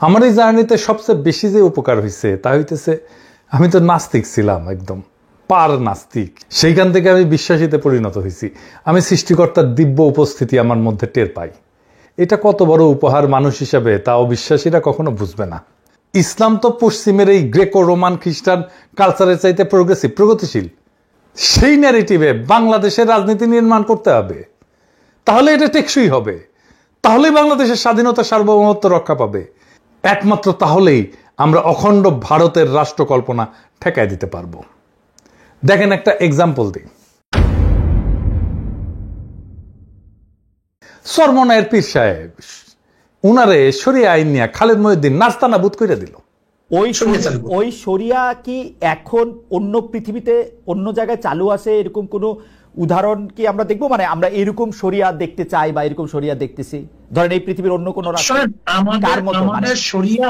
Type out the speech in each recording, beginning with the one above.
আমার এই জার্নিতে সবচেয়ে বেশি যে উপকার হয়েছে তা হইতেছে, আমি তো নাস্তিক ছিলাম, একদম পার নাস্তিক। সেইখান থেকে আমি বিশ্বাসীতে পরিণত হয়েছি। আমি সৃষ্টিকর্তার দিব্য উপস্থিতি আমার মধ্যে টের পাই। এটা কত বড় উপহার মানুষ হিসাবে তা অবিশ্বাসীরা কখনো বুঝবে না। ইসলাম তো পশ্চিমের এই গ্রেকো রোমান খ্রিস্টান কালচারের চাইতে প্রোগ্রেসিভ, প্রগতিশীল। সেই ন্যারেটিভে বাংলাদেশের রাজনীতি নির্মাণ করতে হবে, তাহলে এটা টেকসই হবে, তাহলেই বাংলাদেশের স্বাধীনতা সার্বভৌমত্ব রক্ষা পাবে। একমাত্র তাহলেই আমরা অখণ্ড ভারতের রাষ্ট্র কল্পনা ঠেকায় দিতে পারবো। দেখেন একটা এক্সাম্পল দিই। চরমনায়ের পীর সাহেব উনারে শরিয়া আইন নিয়ে খালেদ মহিউদ্দিন নাস্তানাবুদ করে দিল। ওই শরিয়া কি এখন অন্য পৃথিবীতে অন্য জায়গায় চালু আছে? এরকম কোন উদাহরণ কি আমরা দেখবো? মানে আমরা এরকম শরিয়া দেখতে চাই বা এরকম শরিয়া দেখতেছি, ধরেন এই পৃথিবীর অন্য কোন আমাদের শরিয়া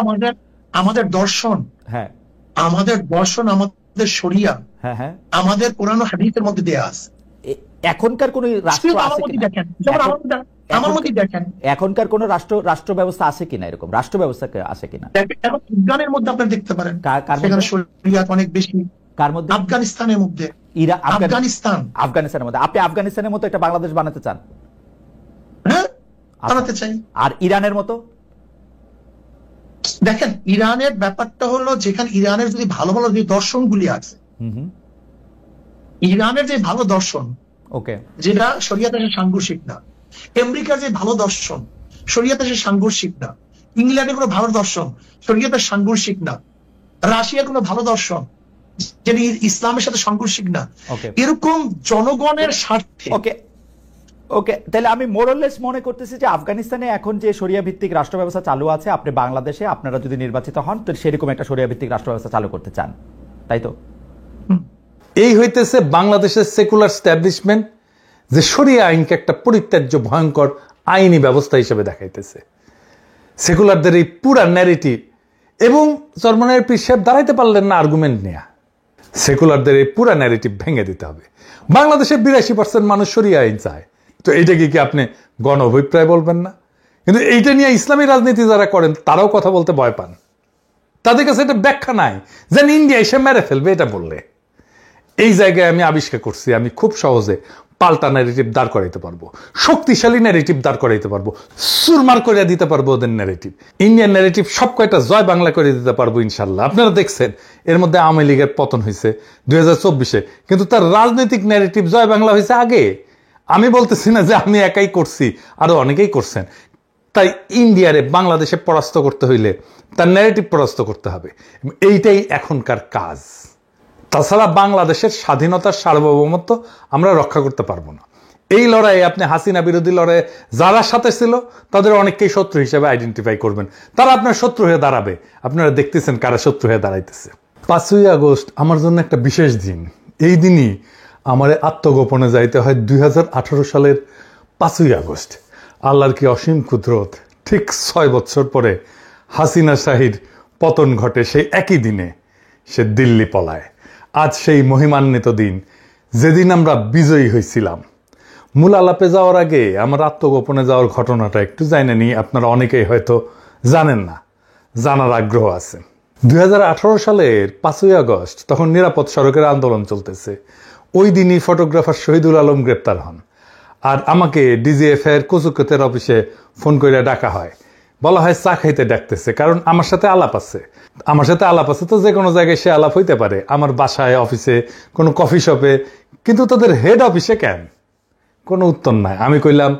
আমাদের দর্শন, হ্যাঁ আমাদের দর্শন, আমাদের শরিয়া, হ্যাঁ হ্যাঁ আমাদের কোরআন ও হাদিসের মধ্যে দেয়া আছে। এখনকার কোন রাষ্ট্র আছে কিনা? আমার মধ্যে দেখেন এখনকার কোন রাষ্ট্র ব্যবস্থা আছে কিনা, এরকম রাষ্ট্র ব্যবস্থা আছে কিনা? আফগানের মধ্যে আপনি দেখতে পারেন শরিয়া অনেক বেশি। কার মধ্যে? আফগানিস্তানের মধ্যে। আফগানিস্তানের মধ্যে। আপনি আফগানিস্তানের মতো একটা বাংলাদেশ বানাতে চান? হ্যাঁ, বানাতে চাই। আর ইরানের মতো? দেখেন, ইরানের ব্যাপারটা হলো, যেখানে ইরানের যদি ভালো ভালো যে দর্শনগুলি আছে, ইরানের যে ভালো দর্শন, ওকে, যেটা শরিয়াতে সাংঘর্ষিক না। আমেরিকার যে ভালো দর্শন, শরিয়াতে সাংঘর্ষিক না। ইংল্যান্ডের কোনো ভালো দর্শন, শরিয়াতে সাংঘর্ষিক না। রাশিয়ার কোনো ভালো দর্শন, যেটা ইসলামের সাথে সাংঘর্ষিক না। এরকম জনগণের স্বার্থে। ওকে ওকে, তাহলে আমি মোরলেস মনে করতেছি যে আফগানিস্তানে এখন যে শরিয়া ভিত্তিক রাষ্ট্র ব্যবস্থা চালু আছে, আপনি বাংলাদেশে আপনারা যদি নির্বাচিত হন তো সেরকম একটা শরিয়া ভিত্তিক রাষ্ট্র ব্যবস্থা চালু করতে চান, তাই তো? এই হইতেছে বাংলাদেশের সেকুলার স্ট্যাবলিশমেন্ট, যে শরিয়া আইনকে একটা পরিত্যাজ্য ভয়ঙ্কর আইনি ব্যবস্থা হিসেবে দেখাইতেছে। সেকুলারদের এই পুরা ন্যারেটিভ, এবং চরমনায়ের পীর সাহেব দাঁড়াইতে পারলেন না আর্গুমেন্ট নিয়ে। সেকুলারদের এই পুরা ন্যারেটিভ ভেঙে দিতে হবে। বাংলাদেশের 82% মানুষ শরিয়া আইন চায়, তো এইটাকে কি আপনি গণ অভিপ্রায় বলবেন না? কিন্তু এইটা নিয়ে ইসলামী রাজনীতি যারা করেন তারাও কথা বলতে ভয় পান। তাদের কাছে এটা ব্যাখ্যা নাই, যেন ইন্ডিয়া এসে মেরে ফেলবে এটা বললে। এই জায়গায় আমি আবিষ্কার করছি আমি খুব সহজে পাল্টা ন্যারেটিভ দাঁড় করাইতে পারবো, শক্তিশালী ন্যারেটিভ দাঁড় করাইতে পারবো, সুরমার করে দিতে পারবো ওদের ন্যারেটিভ। ইন্ডিয়ান ন্যারেটিভ সব কয়টা জয় বাংলা করে দিতে পারবো ইনশাল্লাহ। আপনারা দেখছেন এর মধ্যে আওয়ামী লীগের পতন হয়েছে 2024-এ, কিন্তু তার রাজনৈতিক ন্যারেটিভ জয় বাংলা হয়েছে আগে। আমি বলতেছি না যে আমি একাই করছি, আরো অনেকেই করছেন। তাই ইন্ডিয়ারে বাংলাদেশে পরাস্ত করতে হইলে তার ন্যারেটিভ পরাস্ত করতে হবে, এইটাই এখনকার কাজ। তাছাড়া বাংলাদেশের স্বাধীনতার সার্বভৌমত্ব আমরা রক্ষা করতে পারবো না। এই লড়াইয়ে আপনি হাসিনা বিরোধী লড়াইয়ে যারা সাথে ছিল তাদের অনেককেই শত্রু হিসেবে আইডেন্টিফাই করবেন, তারা আপনার শত্রু হয়ে দাঁড়াবে। আপনারা দেখতেছেন কারা শত্রু হয়ে দাঁড়াইতেছে। 5ই আগস্ট আমার জন্য একটা বিশেষ দিন। এই দিনই আমার আত্মগোপনে যাইতে হয় 2018 সালের 5ই আগস্ট। আল্লাহর কি অসীম কুদরত, ঠিক 6 বছর পরে হাসিনা শাহীর পতন ঘটে। সেই একই দিনে সে দিল্লি পলায়। আজ সেই মহিমান্বিত দিন, যেদিন আমরা বিজয়ী হয়েছিলাম। মূল আলাপে যাওয়ার আগে আমার আত্মগোপনে যাওয়ার ঘটনাটা একটু জানেন নি, আপনারা অনেকেই হয়তো জানেন না, জানার আগ্রহ আছে। 2018 সালের 5ই আগস্ট তখন নিরাপদ সড়কের আন্দোলন চলতেছে। ওই দিনই ফটোগ্রাফার শহীদুল আলম গ্রেপ্তার হন, আর আমাকে ডিজিএফআই এর কচুক্ষেতের অফিসে ফোন করে ডাকা হয়। বলা হয় চা খাইতে ডাকতেছে, কারণ আমার সাথে আলাপ আছে। আমার সাথে আলাপ আছে তো যে কোনো জায়গায় সে আলাপ হইতে পারে, আমার বাসায়, অফিসে, কোনো কফি শপে, কিন্তু তাদের হেড অফিসে কেন? কোনো উত্তর নাই। আমি কইলাম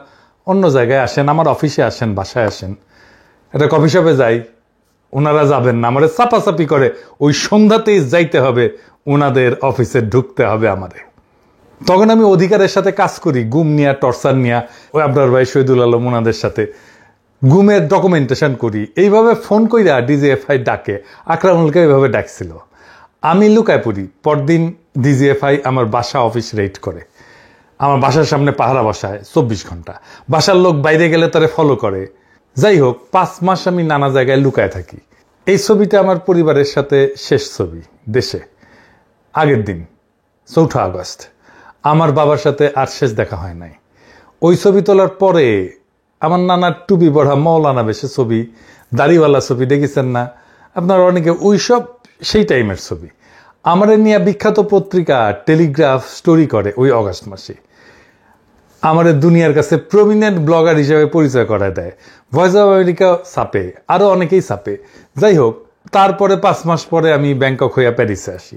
অন্য জায়গায় আসেন, আমার অফিসে আসেন, বাসায় আসেন। এটা কফি শপে যাই, ওনারা যাবেন না, আমার চাপাচাপি করে ওই সন্ধ্যাতেই যাইতে হবে, ওনাদের অফিসে ঢুকতে হবে আমারে। তখন আমি অধিকারের সাথে কাজ করি, গুম নিয়া, টর্চার নিয়া, ওই আবরার ভাই, শহীদুল আলম, ওনাদের সাথে গুমের ডকুমেন্টেশন করি। এইভাবে ফোন কইরা ডিজিএফআই ডাকে, আকরামুলকে এইভাবে ডাকছিল। আমি লুকায় পড়ি। পরদিন ডিজিএফআই আমার বাসা অফিস রেড করে, আমার বাসার সামনে পাহারা বসায় 24 ঘন্টা। বাসার লোক বাইরে গেলে তারে ফলো করে। যাই হোক, 5 মাস আমি নানা জায়গায় লুকায় থাকি। এই ছবিটা আমার পরিবারের সাথে শেষ ছবি দেশে। আগের দিন 4 আগস্ট আমার বাবার সাথে আর শেষ দেখা হয় নাই। ওই ছবি তোলার পরে আমার নানার টুপি পড়া মৌলানা বেশে ছবি, দাড়িওয়ালা ছবি দেখেছেন না আপনারা অনেকে, ওইসব সেই টাইমের ছবি। আমার নিয়ে বিখ্যাত পত্রিকা টেলিগ্রাফ স্টোরি করে ওই অগাস্ট মাসে, আমার দুনিয়ার কাছে প্রমিনেন্ট ব্লগার হিসেবে পরিচয় করায় দেয়। ভয়েস অফ আমেরিকা ছাপে, আরো অনেকেই ছাপে। যাই হোক, তারপরে 5 মাস পরে আমি ব্যাংকক হইয়া প্যারিসে আসি।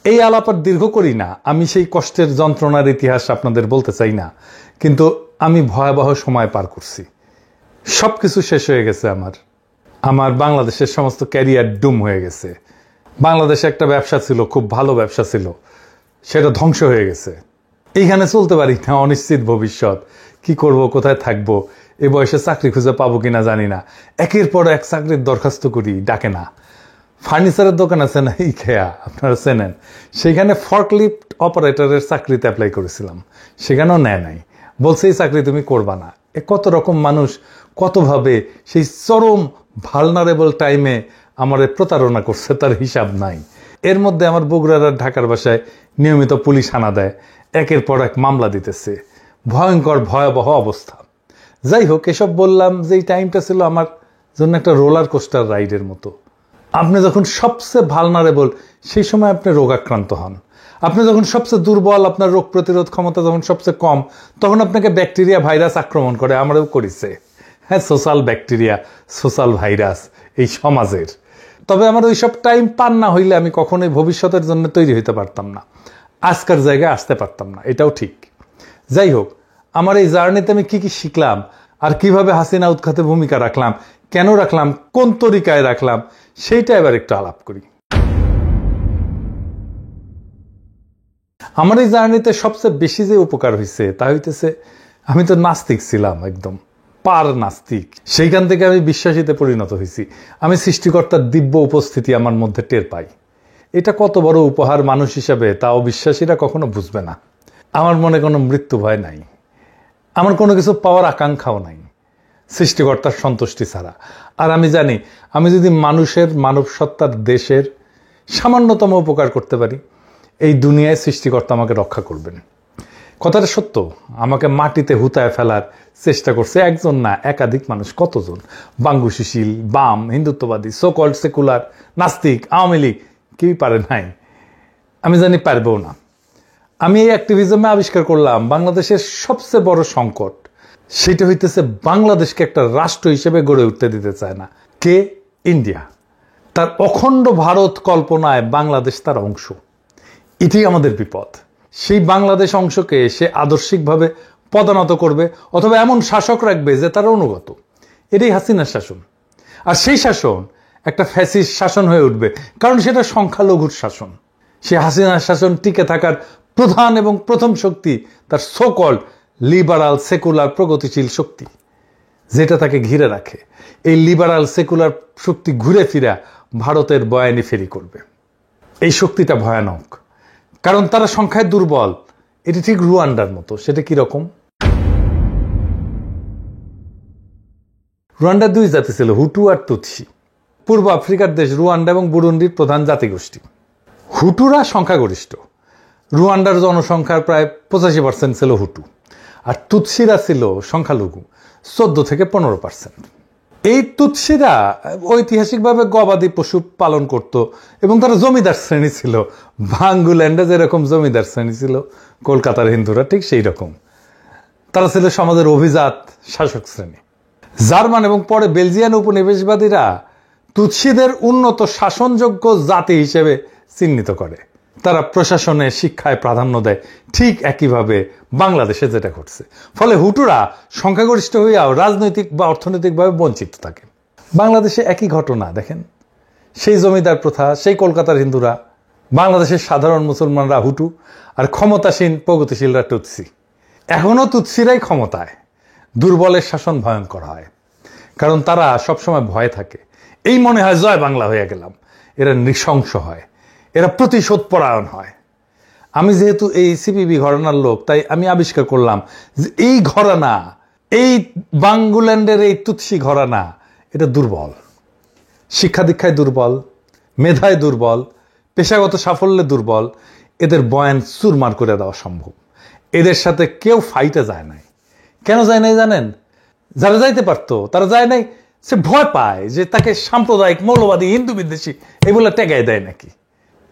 এই আলাপ আর দীর্ঘ করি না, আমি সেই কষ্টের যন্ত্রণার ইতিহাস আপনাদের বলতে চাই না, কিন্তু আমি ভয়াবহ সময় পার করছি। সবকিছু শেষ হয়ে গেছে আমার বাংলাদেশের সমস্ত ক্যারিয়ার ডুম হয়ে গেছে। বাংলাদেশে একটা ব্যবসা ছিল, খুব ভালো ব্যবসা ছিল, সেটা ধ্বংস হয়ে গেছে। এইখানে চলতে পারি না, অনিশ্চিত ভবিষ্যৎ, কি করব, কোথায় থাকবো, এ বয়সে চাকরি খুঁজে পাবো কিনা জানি না। একের পর এক চাকরির দরখাস্ত করি, ডাকে না। ফার্নিচারের দোকান আছে না ইকেয়া, আপনারা চেনেন, সেখানে ফর্কলিফট অপারেটরের চাকরিতে অ্যাপ্লাই করেছিলাম, সেখানেও নেয় নাই, বলছে এই চাকরি তুমি করবা না। কত রকম মানুষ কতভাবে সেই চরম ভালনারেবল টাইমে আমার প্রতারণা করছে, তার হিসাব নাই। এর মধ্যে আমার বগুড়ার আর ঢাকার বাসায় নিয়মিত পুলিশ হানা দেয়, একের পর এক মামলা দিতেছে, ভয়ঙ্কর ভয়াবহ অবস্থা। যাই হোক, এসব বললাম যে এই টাইমটা ছিল আমার জন্য একটা রোলার কোস্টার রাইডের মতো। আপনি যখন সবচেয়ে ভালনারেবল, সেই সময় আপনি রোগাক্রান্ত হন। আপনি যখন সবচেয়ে দুর্বল, আপনার রোগ প্রতিরোধ ক্ষমতা যখন সবচেয়ে কম, তখন আপনাকে ব্যাকটেরিয়া ভাইরাস আক্রমণ করে। আমারও করেছে, হ্যাঁ, সোশ্যাল ব্যাকটেরিয়া, সোশ্যাল ভাইরাস এই সমাজের। তবে আমার ওইসব টাইম পার না হইলে আমি কখনোই ভবিষ্যতের জন্য তৈরি হইতে পারতাম না, আজকের জায়গায় আসতে পারতাম না, এটাও ঠিক। যাই হোক, আমার এই জার্নিতে আমি কি কি শিখলাম, আর কিভাবে হাসিনা উৎখাতে ভূমিকা রাখলাম, কেন রাখলাম, কোন তরিকায় রাখলাম, সেইটা এবার একটু আলাপ করি। আমার এই জার্নিতে সবচেয়ে বেশি যে উপকার হয়েছে তা হইতেছে, আমি তো নাস্তিক ছিলাম, একদম পার নাস্তিক। সেইখান থেকে আমি বিশ্বাসীতে পরিণত হয়েছি। আমি সৃষ্টিকর্তার দিব্য উপস্থিতি আমার মধ্যে টের পাই। এটা কত বড় উপহার মানুষ হিসাবে, তা অবিশ্বাসীরা কখনো বুঝবে না। আমার মনে কোনো মৃত্যু ভয় নাই, আমার কোনো কিছু পাওয়ার আকাঙ্ক্ষাও নাই সৃষ্টিকর্তার সন্তুষ্টি ছাড়া। আর আমি জানি, আমি যদি মানুষের, মানব সত্তার, দেশের সামান্যতম উপকার করতে পারি, এই দুনিয়ায় সৃষ্টিকর্তা আমাকে রক্ষা করবেন। কথাটা সত্য। আমাকে মাটিতে হুতায় ফেলার চেষ্টা করছে একজন না, একাধিক মানুষ। কতজন? বাঙ্গু সুশীল, বাম, হিন্দুত্ববাদী, সোকল্ড সেকুলার, নাস্তিক, আওয়ামী লীগ, কেউই পারে নাই। আমি জানি পারবেও না। আমি এই অ্যাক্টিভিজমে আবিষ্কার করলাম বাংলাদেশের সবচেয়ে বড় সংকট, সেটা হইতেছে বাংলাদেশকে একটা রাষ্ট্র হিসেবে গড়ে উঠতে দিতে চায় না কে? ইন্ডিয়া। তার অখণ্ড ভারত কল্পনায় বাংলাদেশ তার অংশ। এটাই আমাদের বিপদ। সেই বাংলাদেশ অংশকে সে আদর্শিকভাবে পদানত করবে, অথবা এমন শাসক রাখবে যে তার অনুগত। এটাই হাসিনার শাসন। আর সেই শাসন একটা ফ্যাসিস্ট শাসন হয়ে উঠবে, কারণ সেটা সংখ্যালঘুর শাসন। সে হাসিনার শাসন টিকে থাকার প্রধান এবং প্রথম শক্তি তার সোকল্ড লিবারাল সেকুলার প্রগতিশীল শক্তি, যেটা তাকে ঘিরে রাখে। এই লিবারাল সেকুলার শক্তি ঘুরে ফিরা ভারতের বয়ানি ফেরি করবে। এই শক্তিটা ভয়ানক, কারণ তারা সংখ্যায় দুর্বল। এটি ঠিক রুয়ান্ডার মতো। সেটা কি রকম? রুয়ান্ডার 2 জাতি ছিল, হুটু আর তুৎসি। পূর্ব আফ্রিকার দেশ রুয়ান্ডা এবং বুরুন্ডির প্রধান জাতিগোষ্ঠী। হুটুরা সংখ্যাগরিষ্ঠ। রুয়ান্ডার জনসংখ্যার প্রায় 85% ছিল হুটু, আর তুৎসিরা ছিল সংখ্যালঘু, 14 থেকে 15%। এই তুৎসিরা ঐতিহাসিকভাবে গবাদি পশু পালন করত এবং তারা জমিদার শ্রেণী ছিল। বাঙ্গুল্যান্ডে যেরকম জমিদার শ্রেণী ছিল কলকাতার হিন্দুরা, ঠিক সেই রকম তারা ছিল সমাজের অভিজাত শাসক শ্রেণী। জার্মান এবং পরে বেলজিয়ান উপনিবেশবাদীরা তুৎসিদের উন্নত শাসনযোগ্য জাতি হিসেবে চিহ্নিত করে। তারা প্রশাসনে, শিক্ষায় প্রাধান্য দেয়, ঠিক একইভাবে বাংলাদেশে যেটা ঘটছে। ফলে হুটুরা সংখ্যাগরিষ্ঠ হইয়াও রাজনৈতিক বা অর্থনৈতিকভাবে বঞ্চিত থাকে। বাংলাদেশে একই ঘটনা দেখেন, সেই জমিদার প্রথা, সেই কলকাতার হিন্দুরা, বাংলাদেশের সাধারণ মুসলমানরা হুটু, আর ক্ষমতাসীন প্রগতিশীলরা তুৎসি। এখনো তুৎসিরাই ক্ষমতায়। দুর্বলের শাসন ভয়ঙ্কর হয়, কারণ তারা সবসময় ভয়ে থাকে। এই মনে হয় জয় বাংলা হয়ে গেলাম। এরা নৃশংস হয়, এরা প্রতিশোধ পরায়ণ হয়। আমি যেহেতু এই সিপিবি ঘরানার লোক, তাই আমি আবিষ্কার করলাম যে এই ঘরানা, এই বাঙ্গুল্যান্ডের এই তুৎসি ঘরানা, এটা দুর্বল। শিক্ষা দীক্ষায় দুর্বল, মেধায় দুর্বল, পেশাগত সাফল্যে দুর্বল। এদের বয়ান চুরমার করে দেওয়া সম্ভব। এদের সাথে কেউ ফাইটে যায় নাই। কেন যায় নাই জানেন? যারা যাইতে পারতো তারা যায় নাই, সে ভয় পায় যে তাকে সাম্প্রদায়িক মৌলবাদী হিন্দু বিদ্বেষী এগুলো টেকায় দেয় নাকি।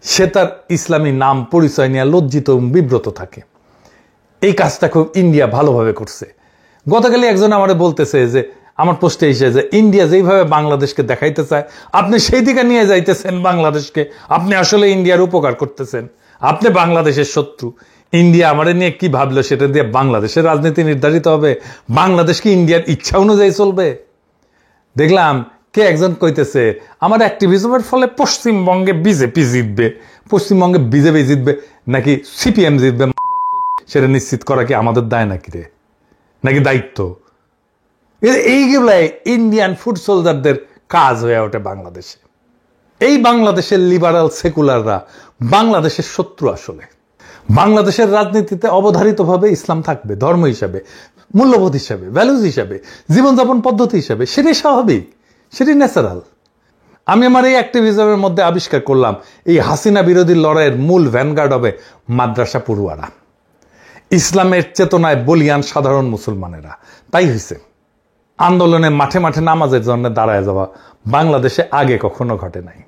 সে তার ইসলামী নাম পরিচয় নিয়ে লজ্জিত এবং বিব্রত থাকে। এই কাজটা খুব ইন্ডিয়া ভালোভাবে করছে। গতকালই একজন আমারে বলতেছে যে আমার পোস্টে এসে যে ইন্ডিয়া যেইভাবে বাংলাদেশকে দেখাইতে চায় আপনি সেই দিকে নিয়ে যাইতেছেন বাংলাদেশকে, আপনি আসলে ইন্ডিয়ার উপকার করতেছেন, আপনি বাংলাদেশের শত্রু। ইন্ডিয়া আমাদের নিয়ে কি ভাবলো সেটা দিয়ে বাংলাদেশের রাজনীতি নির্ধারিত হবে? বাংলাদেশ কি ইন্ডিয়ার ইচ্ছা অনুযায়ী চলবে? দেখলাম কে একজন কইতেছে আমার অ্যাক্টিভিজমের ফলে পশ্চিমবঙ্গে বিজেপি জিতবে, পশ্চিমবঙ্গে বিজেপি জিতবে নাকি সিপিএম জিতবে, সেটা নিশ্চিত করা কি আমাদের দায় নাকি রে, নাকি দায়িত্ব? এইগুলাই ইন্ডিয়ান ফুড সোলজারদের কাজ হয়ে ওঠে বাংলাদেশে। এই বাংলাদেশের লিবারাল সেকুলাররা বাংলাদেশের শত্রু। আসলে বাংলাদেশের রাজনীতিতে অবধারিতভাবে ইসলাম থাকবে, ধর্ম হিসাবে, মূল্যবোধ হিসাবে, ভ্যালুজ হিসাবে, জীবনযাপন পদ্ধতি হিসাবে। সেটাই স্বাভাবিক, সেটাই ন্যাচারাল। আমি আমার এই অ্যাক্টিভিজমের মধ্যে আবিষ্কার করলাম এই হাসিনা বিরোধী লড়াইয়ের মূল ভ্যানগার্ড হবে মাদ্রাসা পড়ুয়ারা, ইসলামের চেতনায় বলিয়ান সাধারণ মুসলমানেরা। তাই হয়েছে আন্দোলনে মাঠে মাঠে নামাজের জন্য দাঁড়ায় যাওয়া বাংলাদেশে আগে কখনো ঘটে নাই।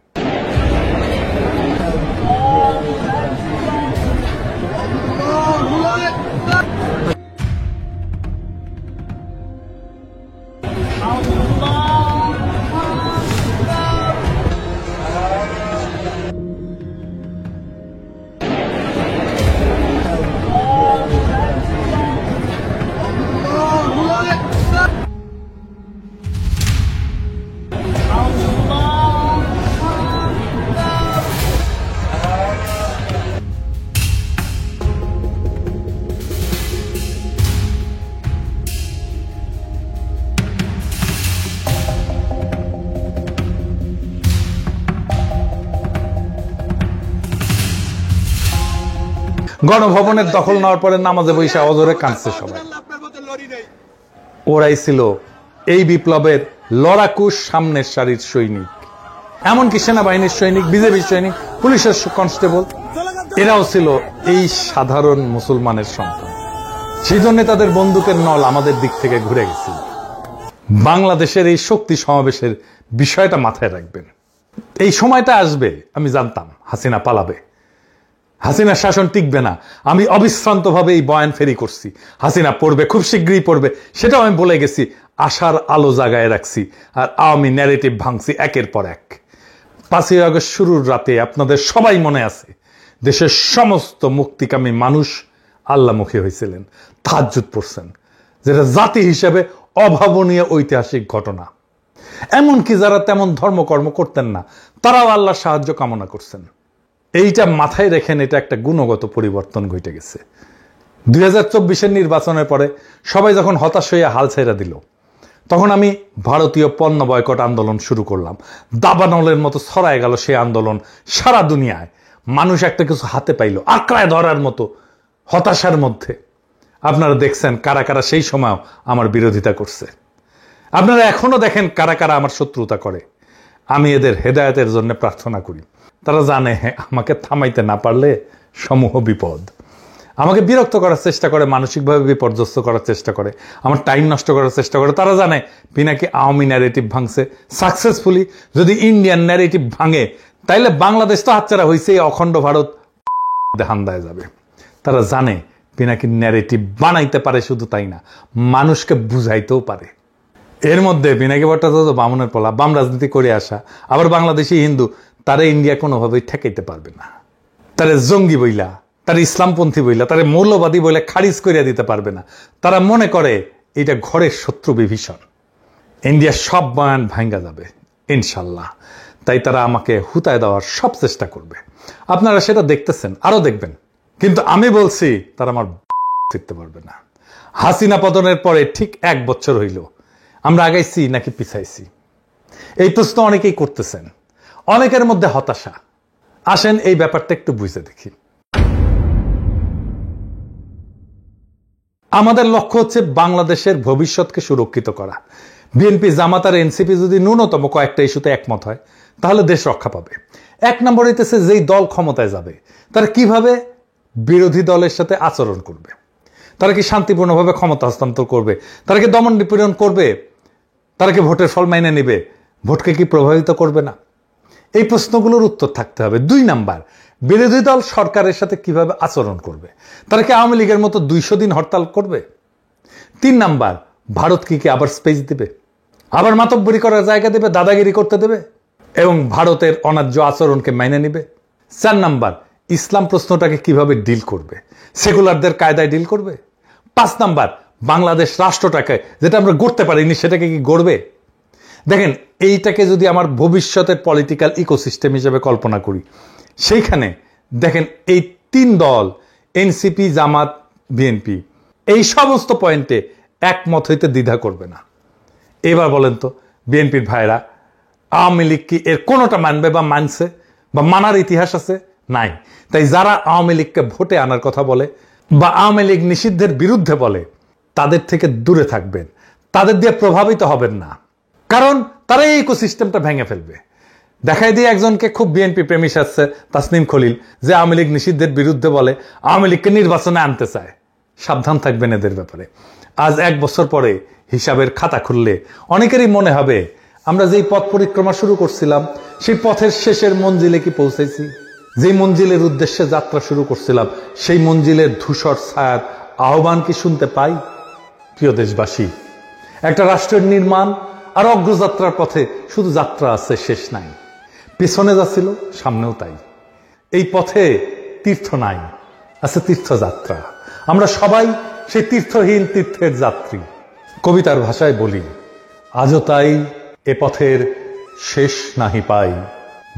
গণভবনের দখল নেওয়ার পরে নামাজে বৈশা অজরে কাঁদছে সবাই। ওরাই ছিল এই বিপ্লবের লড়াকু সামনের সারির সৈনিক, এমনকি সেনাবাহিনীর সৈনিক, বিজেপির সৈনিক, পুলিশের কনস্টেবল, এরাও ছিল এই সাধারণ মুসলমানের সন্তান। সেই জন্য তাদের বন্দুকের নল আমাদের দিক থেকে ঘুরে গেছিল। বাংলাদেশের এই শক্তি সমাবেশের বিষয়টা মাথায় রাখবেন। এই সময়টা আসবে, আমি জানতাম হাসিনা পালাবে, হাসিনার শাসন টিকবে না। আমি অবিশ্রান্তভাবে এই বয়ান ফেরি করছি, হাসিনা পড়বে, খুব শীঘ্রই পড়বে, সেটাও আমি বলে গেছি। আশার আলো জাগায় রাখছি আর আওয়ামী ন্যারেটিভ ভাঙছি একের পর এক। 5ই আগস্ট শুরুর রাতে আপনাদের সবাই মনে আছে দেশের সমস্ত মুক্তিকামী মানুষ আল্লাহমুখী হয়েছিলেন, তাহাজ্জুদ পড়ছেন, যেটা জাতি হিসেবে অভাবনীয় ঐতিহাসিক ঘটনা। এমনকি যারা তেমন ধর্মকর্ম করতেন না তারাও আল্লাহর সাহায্য কামনা করছেন। এইটা মাথায় রেখেন, এটা একটা গুণগত পরিবর্তন ঘটে গেছে। 2024-এর নির্বাচনের পরে সবাই যখন হতাশ হয়ে হাল ছেড়ে দিল, তখন আমি ভারতীয় পণ্য বয়কট আন্দোলন শুরু করলাম। দাবানলের মতো ছড়ায় গেল সেই আন্দোলন সারা দুনিয়ায়। মানুষ একটা কিছু হাতে পাইল আঁকড়ায় ধরার মতো হতাশার মধ্যে। আপনারা দেখছেন কারা কারা সেই সময় আমার বিরোধিতা করছে, আপনারা এখনো দেখেন কারা কারা আমার শত্রুতা করে। আমি এদের হেদায়েতের জন্য প্রার্থনা করি। তারা জানে আমাকে থামাইতে না পারলে সমূহ বিপদ। আমাকে বিরক্ত করার চেষ্টা করে, মানসিকভাবে বিপর্যস্ত করার চেষ্টা করে, আমার টাইম নষ্ট করার চেষ্টা করে। তারা জানে পিনাকি আওয়ামী ন্যারেটিভ ভাঙছে সাকসেসফুলি। যদি ইন্ডিয়ান ন্যারেটিভ ভাঙে তাইলে বাংলাদেশ তো হাতছাড়া হয়েছে, অখণ্ড ভারত হান্দায় যাবে। তারা জানে পিনাকি ন্যারেটিভ বানাইতে পারে, শুধু তাই না মানুষকে বুঝাইতেও পারে। এর মধ্যে পিনাকি ভট্টাচার্য বামুনের পোলা, বাম রাজনীতি করে আসা, আবার বাংলাদেশি হিন্দু, তারা ইন্ডিয়া কোনোভাবেই ঠেকাইতে পারবে না। তারা জঙ্গি বইলা, তারা ইসলামপন্থী বইলা, তারা মৌলবাদী বইলা খারিজ করিয়া দিতে পারবে না। তারা মনে করে এটা ঘরের শত্রু বিভীষণ, ইন্ডিয়ার সব বয়ান ভাঙ্গা যাবে ইনশাল্লাহ। তাই তারা আমাকে হুতায় দেওয়ার সব চেষ্টা করবে। আপনারা সেটা দেখতেছেন, আরো দেখবেন। কিন্তু আমি বলছি তারা আমার ফিরতে পারবে না। হাসিনা পতনের পরে ঠিক 1 বছর হইল, আমরা আগাইছি নাকি পিছাইছি? এই প্রশ্ন অনেকেই করতেছেন, অনেকের মধ্যে হতাশা। আসেন এই ব্যাপারটা একটু বুঝে দেখি। আমাদের লক্ষ্য হচ্ছে বাংলাদেশের ভবিষ্যৎকে সুরক্ষিত করা। বিএনপি, জামাত আর এনসিপি যদি ন্যূনতম কয়েকটা ইস্যুতে একমত হয় তাহলে দেশ রক্ষা পাবে। 1 নম্বর হইতেছে যেই দল ক্ষমতায় যাবে তারা কিভাবে বিরোধী দলের সাথে আচরণ করবে, তারা কি শান্তিপূর্ণভাবে ক্ষমতা হস্তান্তর করবে, তারা কি দমন নিপীড়ন করবে, তারা কি ভোটের ফল মাইনে নেবে? ভোটকে কি প্রভাবিত করবে না? এই প্রশ্নগুলোর উত্তর থাকতে হবে। 2 নাম্বার, বিরোধী দল সরকারের সাথে কিভাবে আচরণ করবে? তারা কি আওয়ামী লীগের মতো 200 দিন হরতাল করবে? 3 নাম্বার, ভারত কি আবার স্পেস দিবে? আবার মাতব্বরি করার জায়গা দেবে, দাদাগিরি করতে দেবে এবং ভারতের অন্যায্য আচরণকে মেনে নিবে? 4 নাম্বার, ইসলাম প্রশ্নটাকে কিভাবে ডিল করবে? সেকুলারদের কায়দায় ডিল করবে? 5 নাম্বার, বাংলাদেশ রাষ্ট্রটাকে যেটা আমরা গড়তে পারিনি সেটাকে কি গড়বে? দেখেন, এইটাকে যদি আমার ভবিষ্যতের পলিটিক্যাল ইকোসিস্টেম হিসেবে কল্পনা করি, সেইখানে দেখেন এই 3 দল এনসিপি, জামাত, বিএনপি এই সমস্ত পয়েন্টে একমত হইতে দ্বিধা করবে না। এবার বলেন তো বিএনপির ভাইরা, আওয়ামী লীগ কি এর কোনোটা মানবে বা মানছে বা মানার ইতিহাস আছে? নাই। তাই যারা আওয়ামী লীগকে ভোটে আনার কথা বলে বা আওয়ামী লীগ নিষিদ্ধের বিরুদ্ধে বলে, তাদের থেকে দূরে থাকবেন, তাদের দিয়ে প্রভাবিত হবেন না, কারণ তারা এই ইকোসিস্টেমটা ভেঙে ফেলবে। দেখাই দিয়ে একজনকে খুব বিএনপি প্রেমী আসছে, তাসনিম খলিল, যে আওয়ামী লীগ নিষিদ্ধের বিরুদ্ধে বলে, আওয়ামী লীগকে নির্বাচনে আনতে চায়। সাবধান থাকবেন এদের ব্যাপারে। আজ 1 বছর পরে হিসাবের খাতা খুললে অনেকেরই মনে হবে আমরা যেই পথ পরিক্রমা শুরু করছিলাম সেই পথের শেষের মঞ্জিলে কি পৌঁছেছি? যেই মঞ্জিলের উদ্দেশ্যে যাত্রা শুরু করছিলাম সেই মঞ্জিলের ধূসর ছায়ার আহ্বান কি শুনতে পাই? প্রিয় দেশবাসী, একটা রাষ্ট্রের নির্মাণ আর অগ্রযাত্রার পথে শুধু যাত্রা আছে, শেষ নাই। পেছনে যাচ্ছিল, সামনেও তাই। এই পথে তীর্থ নাই, আছে তীর্থযাত্রা। আমরা সবাই সেই তীর্থহীন তীর্থের যাত্রী। কবিতার ভাষায় বলি, আজও তাই এ পথের শেষ নাহি পাই।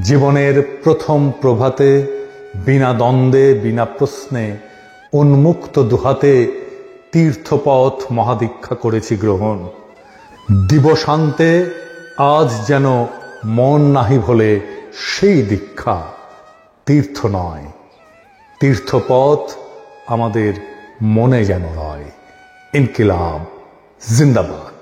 জীবনের প্রথম প্রভাতে বিনা দ্বন্দ্বে বিনা প্রশ্নে উন্মুক্ত দুহাতে তীর্থপথ মহাদীক্ষা করেছি গ্রহণ। দিবসান্তে আজ যেন মন নাহি ভোলে সেই দীক্ষা। তীর্থ নয়, তীর্থপথ আমাদের মনে যেন রয়। ইনকিলাব জিন্দাবাদ।